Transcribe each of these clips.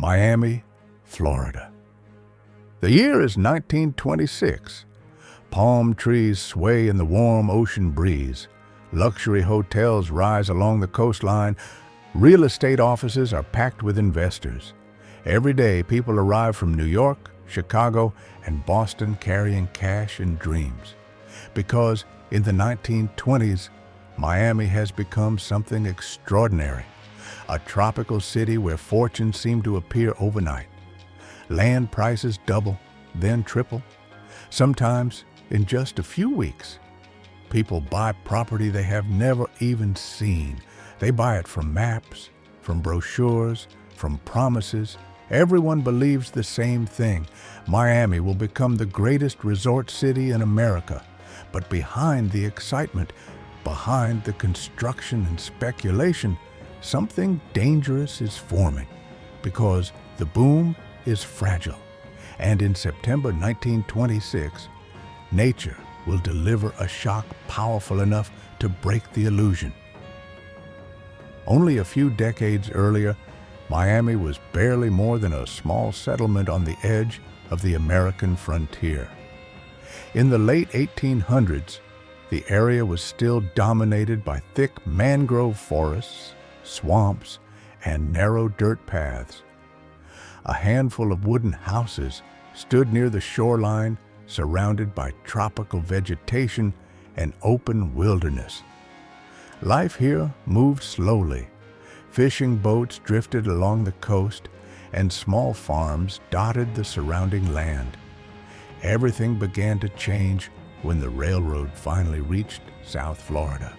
Miami, Florida. The year is 1926. Palm trees sway in the warm ocean breeze. Luxury hotels rise along the coastline. Real estate offices are packed with investors. Every day, people arrive from New York, Chicago, and Boston carrying cash and dreams. Because in the 1920s, Miami has become something extraordinary. A tropical city where fortunes seem to appear overnight. Land prices double, then triple. Sometimes in just a few weeks. People buy property they have never even seen. They buy it from maps, from brochures, from promises. Everyone believes the same thing. Miami will become the greatest resort city in America. But behind the excitement, behind the construction and speculation, something dangerous is forming. Because the boom is fragile. And in September 1926, nature will deliver a shock powerful enough to break the illusion. Only a few decades earlier, Miami was barely more than a small settlement on the edge of the American frontier. In the late 1800s, the area was still dominated by thick mangrove forests, swamps, and narrow dirt paths. A handful of wooden houses stood near the shoreline, surrounded by tropical vegetation and open wilderness. Life here moved slowly. Fishing boats drifted along the coast, and small farms dotted the surrounding land. Everything began to change when the railroad finally reached South Florida.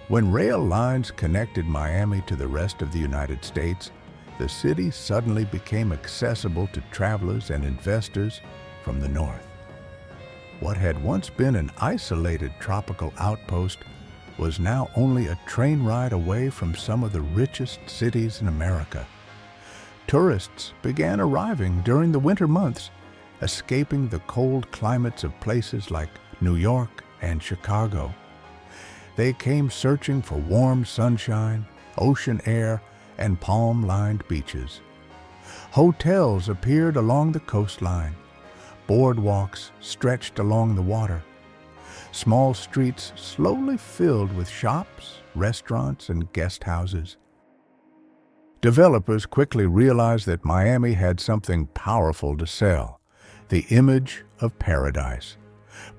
When rail lines connected Miami to the rest of the United States, the city suddenly became accessible to travelers and investors from the north. What had once been an isolated tropical outpost was now only a train ride away from some of the richest cities in America. Tourists began arriving during the winter months, escaping the cold climates of places like New York and Chicago. They came searching for warm sunshine, ocean air, and palm-lined beaches. Hotels appeared along the coastline. Boardwalks stretched along the water. Small streets slowly filled with shops, restaurants, and guest houses. Developers quickly realized that Miami had something powerful to sell: the image of paradise.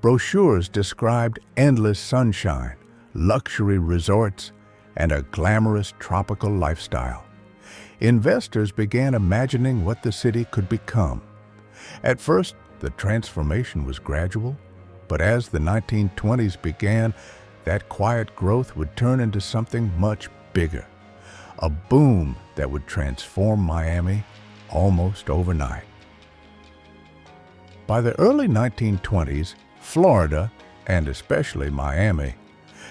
Brochures described endless sunshine, luxury resorts, and a glamorous tropical lifestyle. Investors began imagining what the city could become. At first, the transformation was gradual, but as the 1920s began, that quiet growth would turn into something much bigger. A boom that would transform Miami almost overnight. By the early 1920s, Florida, and especially Miami,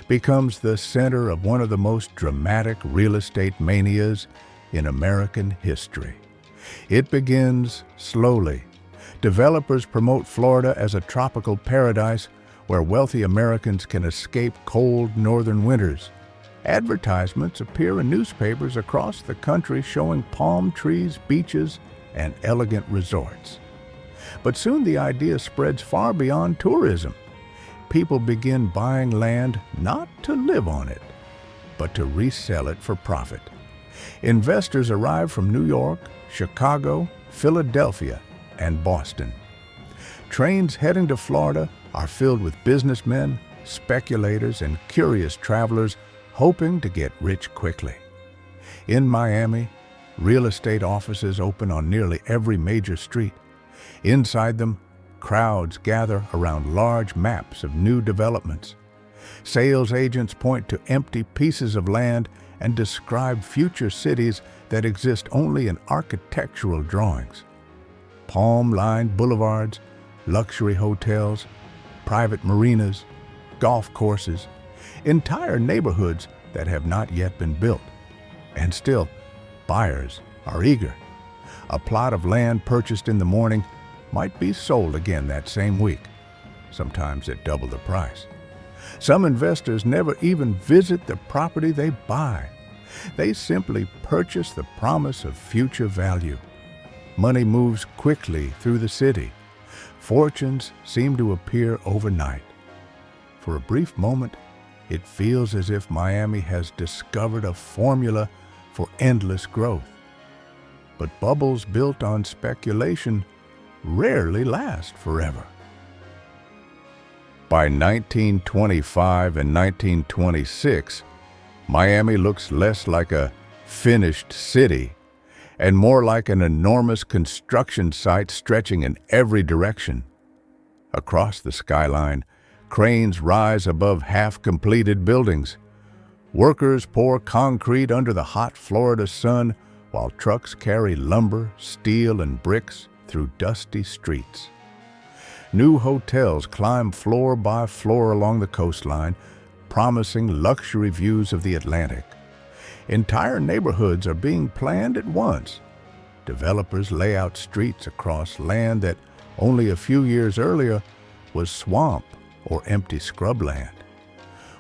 becomes the center of one of the most dramatic real estate manias in American history. It begins slowly. Developers promote Florida as a tropical paradise where wealthy Americans can escape cold northern winters. Advertisements appear in newspapers across the country showing palm trees, beaches, and elegant resorts. But soon the idea spreads far beyond tourism. People begin buying land not to live on it, but to resell it for profit. Investors arrive from New York, Chicago, Philadelphia, and Boston. Trains heading to Florida are filled with businessmen, speculators, and curious travelers hoping to get rich quickly. In Miami, real estate offices open on nearly every major street. Inside them, crowds gather around large maps of new developments. Sales agents point to empty pieces of land and describe future cities that exist only in architectural drawings. Palm-lined boulevards, luxury hotels, private marinas, golf courses, entire neighborhoods that have not yet been built. And still, buyers are eager. A plot of land purchased in the morning might be sold again that same week, sometimes at double the price. Some investors never even visit the property they buy. They simply purchase the promise of future value. Money moves quickly through the city. Fortunes seem to appear overnight. For a brief moment, it feels as if Miami has discovered a formula for endless growth. But bubbles built on speculation rarely last forever. By 1925 and 1926, Miami looks less like a finished city and more like an enormous construction site stretching in every direction. Across the skyline, cranes rise above half-completed buildings. Workers pour concrete under the hot Florida sun while trucks carry lumber, steel, and bricks through dusty streets. New hotels climb floor by floor along the coastline, promising luxury views of the Atlantic. Entire neighborhoods are being planned at once. Developers lay out streets across land that only a few years earlier was swamp or empty scrubland.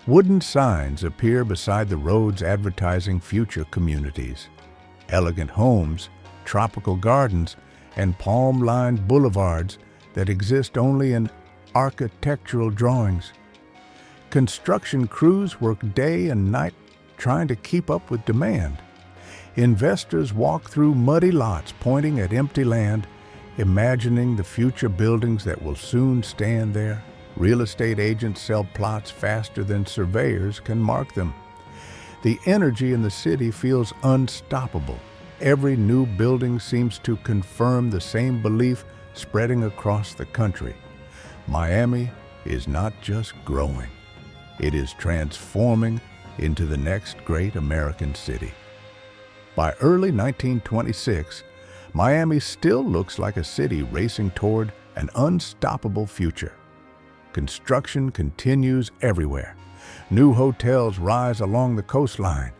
Wooden signs appear beside the roads advertising future communities. Elegant homes, tropical gardens, and palm-lined boulevards that exist only in architectural drawings. Construction crews work day and night trying to keep up with demand. Investors walk through muddy lots pointing at empty land, imagining the future buildings that will soon stand there. Real estate agents sell plots faster than surveyors can mark them. The energy in the city feels unstoppable. Every new building seems to confirm the same belief spreading across the country. Miami is not just growing, it is transforming into the next great American city. By early 1926, Miami still looks like a city racing toward an unstoppable future. Construction continues everywhere. New hotels rise along the coastline.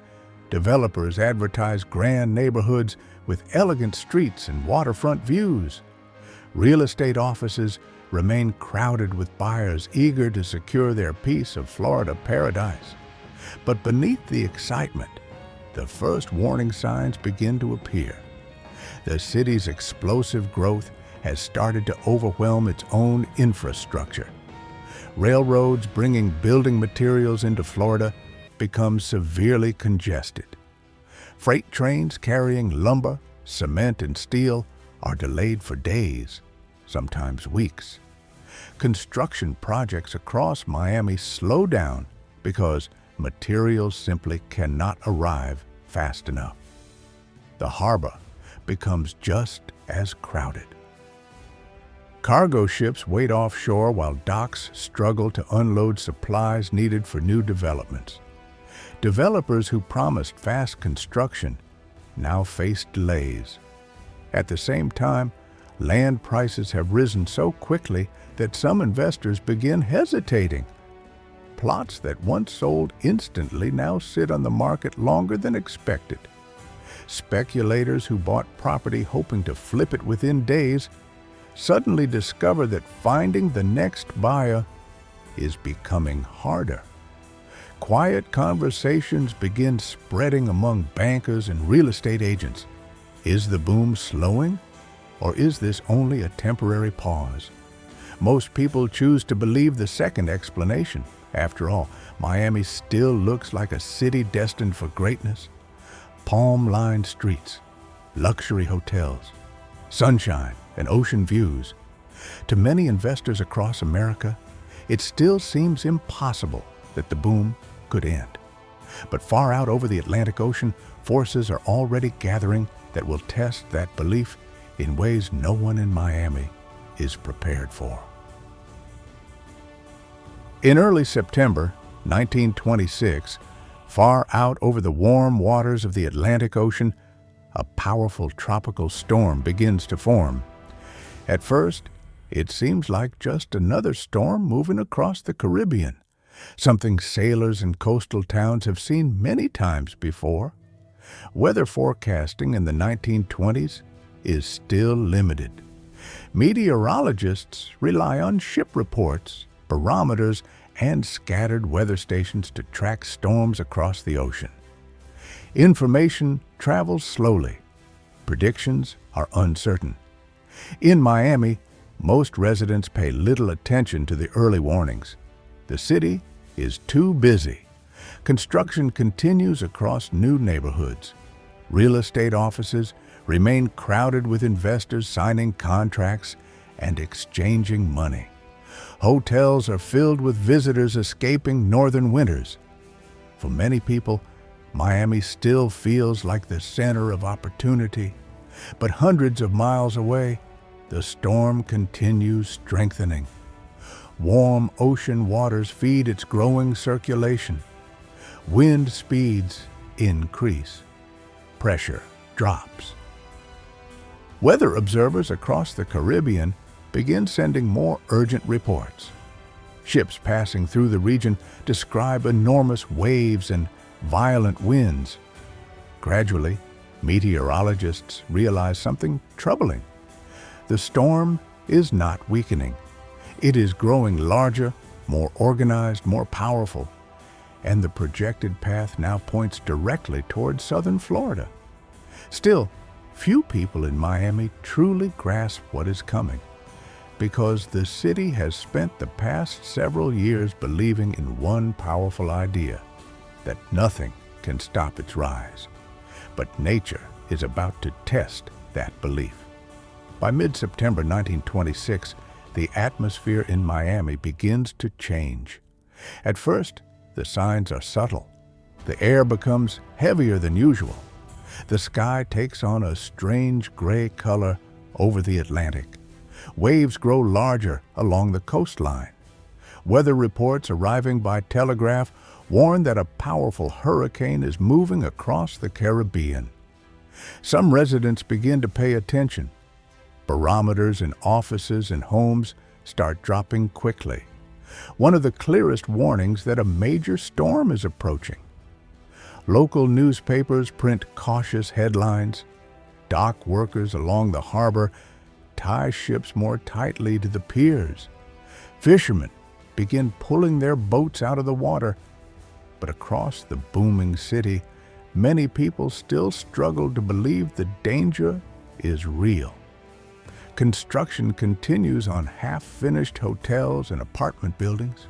Developers advertise grand neighborhoods with elegant streets and waterfront views. Real estate offices remain crowded with buyers eager to secure their piece of Florida paradise. But beneath the excitement, the first warning signs begin to appear. The city's explosive growth has started to overwhelm its own infrastructure. Railroads bringing building materials into Florida become severely congested. Freight trains carrying lumber, cement, and steel are delayed for days, sometimes weeks. Construction projects across Miami slow down because materials simply cannot arrive fast enough. The harbor becomes just as crowded. Cargo ships wait offshore while docks struggle to unload supplies needed for new developments. Developers who promised fast construction now face delays. At the same time, land prices have risen so quickly that some investors begin hesitating. Plots that once sold instantly now sit on the market longer than expected. Speculators who bought property hoping to flip it within days suddenly discover that finding the next buyer is becoming harder. Quiet conversations begin spreading among bankers and real estate agents. Is the boom slowing, or is this only a temporary pause? Most people choose to believe the second explanation. After all, Miami still looks like a city destined for greatness. Palm-lined streets, luxury hotels, sunshine, and ocean views. To many investors across America, it still seems impossible that the boom could end. But far out over the Atlantic Ocean, forces are already gathering that will test that belief in ways no one in Miami is prepared for. In early September 1926, far out over the warm waters of the Atlantic Ocean, a powerful tropical storm begins to form. At first, it seems like just another storm moving across the Caribbean, something sailors in coastal towns have seen many times before. Weather forecasting in the 1920s is still limited. Meteorologists rely on ship reports, barometers, and scattered weather stations to track storms across the ocean. Information travels slowly. Predictions are uncertain. In Miami, most residents pay little attention to the early warnings. The city is too busy. Construction continues across new neighborhoods. Real estate offices remain crowded with investors signing contracts and exchanging money. Hotels are filled with visitors escaping northern winters. For many people, Miami still feels like the center of opportunity, but hundreds of miles away, the storm continues strengthening. Warm ocean waters feed its growing circulation. Wind speeds increase. Pressure drops. Weather observers across the Caribbean begin sending more urgent reports. Ships passing through the region describe enormous waves and violent winds. Gradually, meteorologists realize something troubling. The storm is not weakening. It is growing larger, more organized, more powerful, and the projected path now points directly towards southern Florida. Still, few people in Miami truly grasp what is coming, because the city has spent the past several years believing in one powerful idea, that nothing can stop its rise. But nature is about to test that belief. By mid-September 1926, the atmosphere in Miami begins to change. At first, the signs are subtle. The air becomes heavier than usual. The sky takes on a strange gray color over the Atlantic. Waves grow larger along the coastline. Weather reports arriving by telegraph warn that a powerful hurricane is moving across the Caribbean. Some residents begin to pay attention. Barometers in offices and homes start dropping quickly. One of the clearest warnings that a major storm is approaching. Local newspapers print cautious headlines. Dock workers along the harbor tie ships more tightly to the piers. Fishermen begin pulling their boats out of the water. But across the booming city, many people still struggle to believe the danger is real. Construction continues on half-finished hotels and apartment buildings.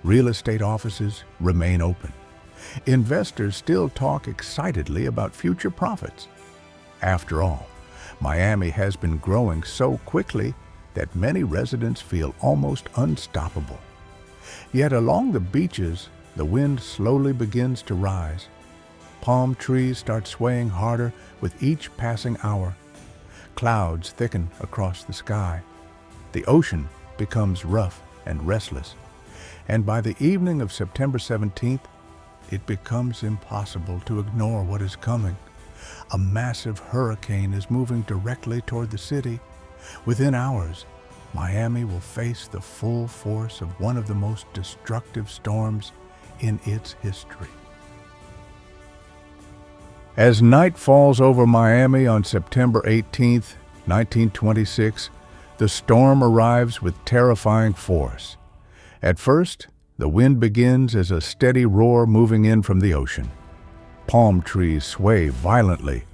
Real estate offices remain open. Investors still talk excitedly about future profits. After all, Miami has been growing so quickly that many residents feel almost unstoppable. Yet along the beaches, the wind slowly begins to rise. Palm trees start swaying harder with each passing hour. Clouds thicken across the sky. The ocean becomes rough and restless. And by the evening of September 17th, it becomes impossible to ignore what is coming. A massive hurricane is moving directly toward the city. Within hours, Miami will face the full force of one of the most destructive storms in its history. As night falls over Miami on September 18, 1926, the storm arrives with terrifying force. At first, the wind begins as a steady roar moving in from the ocean. Palm trees sway violently,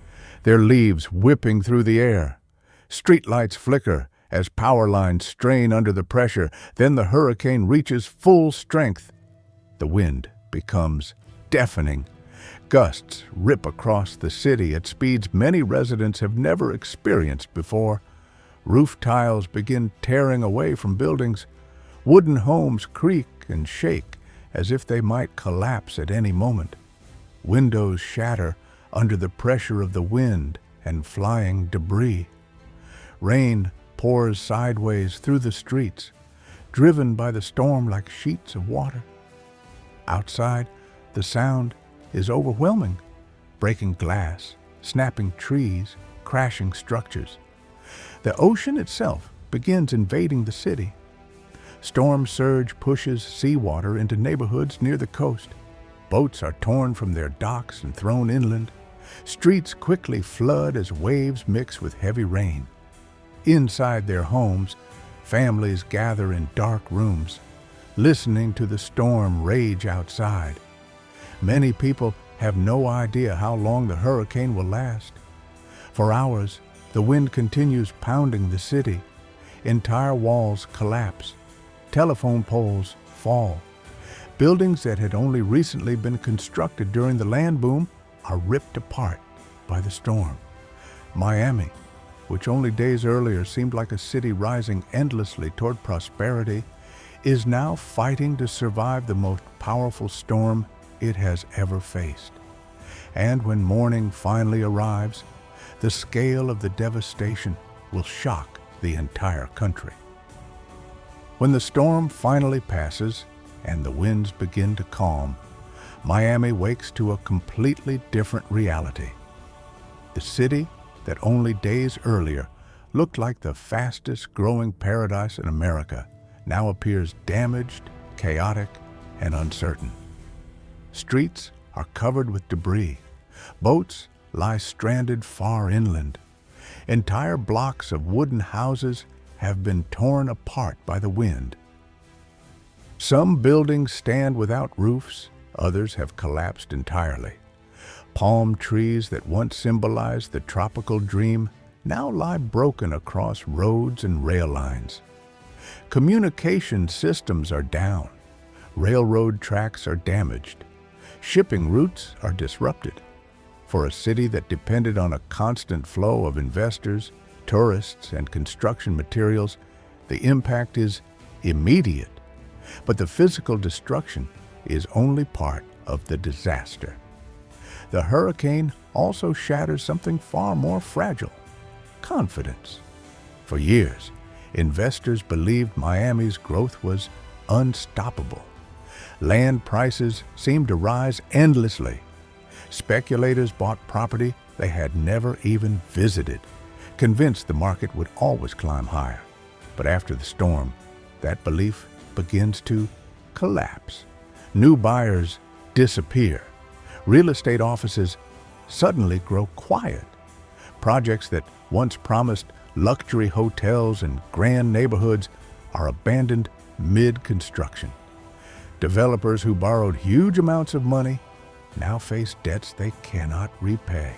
their leaves whipping through the air. Streetlights flicker as power lines strain under the pressure. Then the hurricane reaches full strength. The wind becomes deafening. Gusts rip across the city at speeds many residents have never experienced before. Roof tiles begin tearing away from buildings. Wooden homes creak and shake as if they might collapse at any moment. Windows shatter under the pressure of the wind and flying debris. Rain pours sideways through the streets, driven by the storm like sheets of water. Outside, the sound is overwhelming, breaking glass, snapping trees, crashing structures. The ocean itself begins invading the city. Storm surge pushes seawater into neighborhoods near the coast. Boats are torn from their docks and thrown inland. Streets quickly flood as waves mix with heavy rain. Inside their homes, families gather in dark rooms, listening to the storm rage outside. Many people have no idea how long the hurricane will last. For hours, the wind continues pounding the city. Entire walls collapse. Telephone poles fall. Buildings that had only recently been constructed during the land boom are ripped apart by the storm. Miami, which only days earlier seemed like a city rising endlessly toward prosperity, is now fighting to survive the most powerful storm it has ever faced. And when morning finally arrives, the scale of the devastation will shock the entire country. When the storm finally passes and the winds begin to calm, Miami wakes to a completely different reality. The city that only days earlier looked like the fastest growing paradise in America now appears damaged, chaotic, and uncertain. Streets are covered with debris. Boats lie stranded far inland. Entire blocks of wooden houses have been torn apart by the wind. Some buildings stand without roofs, others have collapsed entirely. Palm trees that once symbolized the tropical dream now lie broken across roads and rail lines. Communication systems are down. Railroad tracks are damaged. Shipping routes are disrupted. For a city that depended on a constant flow of investors, tourists, and construction materials, the impact is immediate. But the physical destruction is only part of the disaster. The hurricane also shatters something far more fragile: confidence. For years, investors believed Miami's growth was unstoppable. Land prices seemed to rise endlessly. Speculators bought property they had never even visited, convinced the market would always climb higher. But after the storm, that belief begins to collapse. New buyers disappear. Real estate offices suddenly grow quiet. Projects that once promised luxury hotels and grand neighborhoods are abandoned mid-construction. Developers who borrowed huge amounts of money now face debts they cannot repay.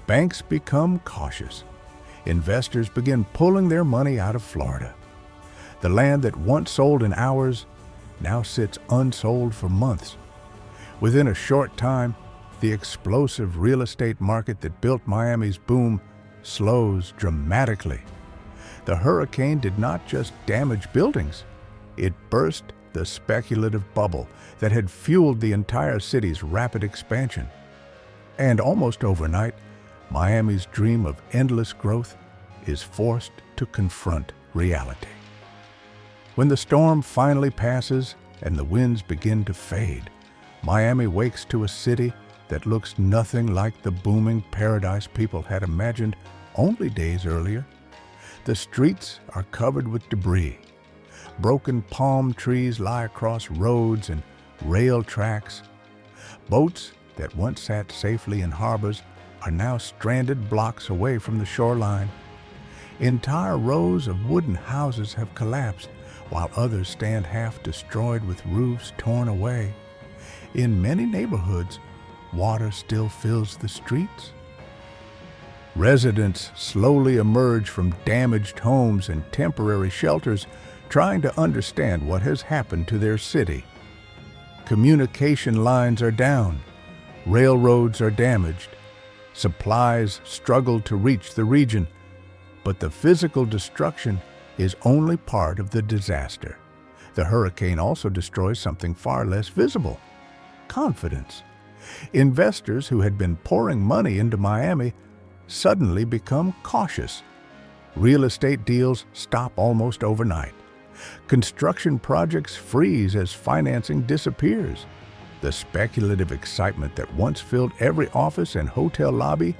Banks become cautious. Investors begin pulling their money out of Florida. The land that once sold in hours now sits unsold for months. Within a short time, the explosive real estate market that built Miami's boom slows dramatically. The hurricane did not just damage buildings, it burst the speculative bubble that had fueled the entire city's rapid expansion. And almost overnight, Miami's dream of endless growth is forced to confront reality. When the storm finally passes and the winds begin to fade, Miami wakes to a city that looks nothing like the booming paradise people had imagined only days earlier. The streets are covered with debris. Broken palm trees lie across roads and rail tracks. Boats that once sat safely in harbors are now stranded blocks away from the shoreline. Entire rows of wooden houses have collapsed, while others stand half destroyed with roofs torn away. In many neighborhoods, water still fills the streets. Residents slowly emerge from damaged homes and temporary shelters, trying to understand what has happened to their city. Communication lines are down. Railroads are damaged. Supplies struggle to reach the region. But the physical destruction is only part of the disaster. The hurricane also destroys something far less visible: confidence. Investors who had been pouring money into Miami suddenly become cautious. Real estate deals stop almost overnight. Construction projects freeze as financing disappears. The speculative excitement that once filled every office and hotel lobby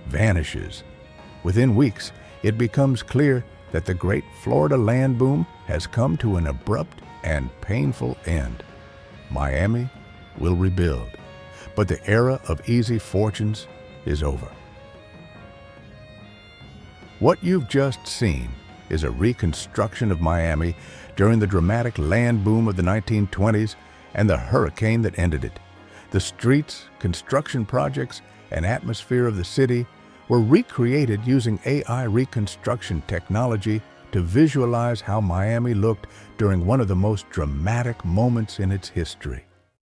vanishes. Within weeks, it becomes clear that the great Florida land boom has come to an abrupt and painful end. Miami will rebuild, but the era of easy fortunes is over. What you've just seen is a reconstruction of Miami during the dramatic land boom of the 1920s and the hurricane that ended it. The streets, construction projects, and atmosphere of the city were recreated using AI reconstruction technology to visualize how Miami looked during one of the most dramatic moments in its history.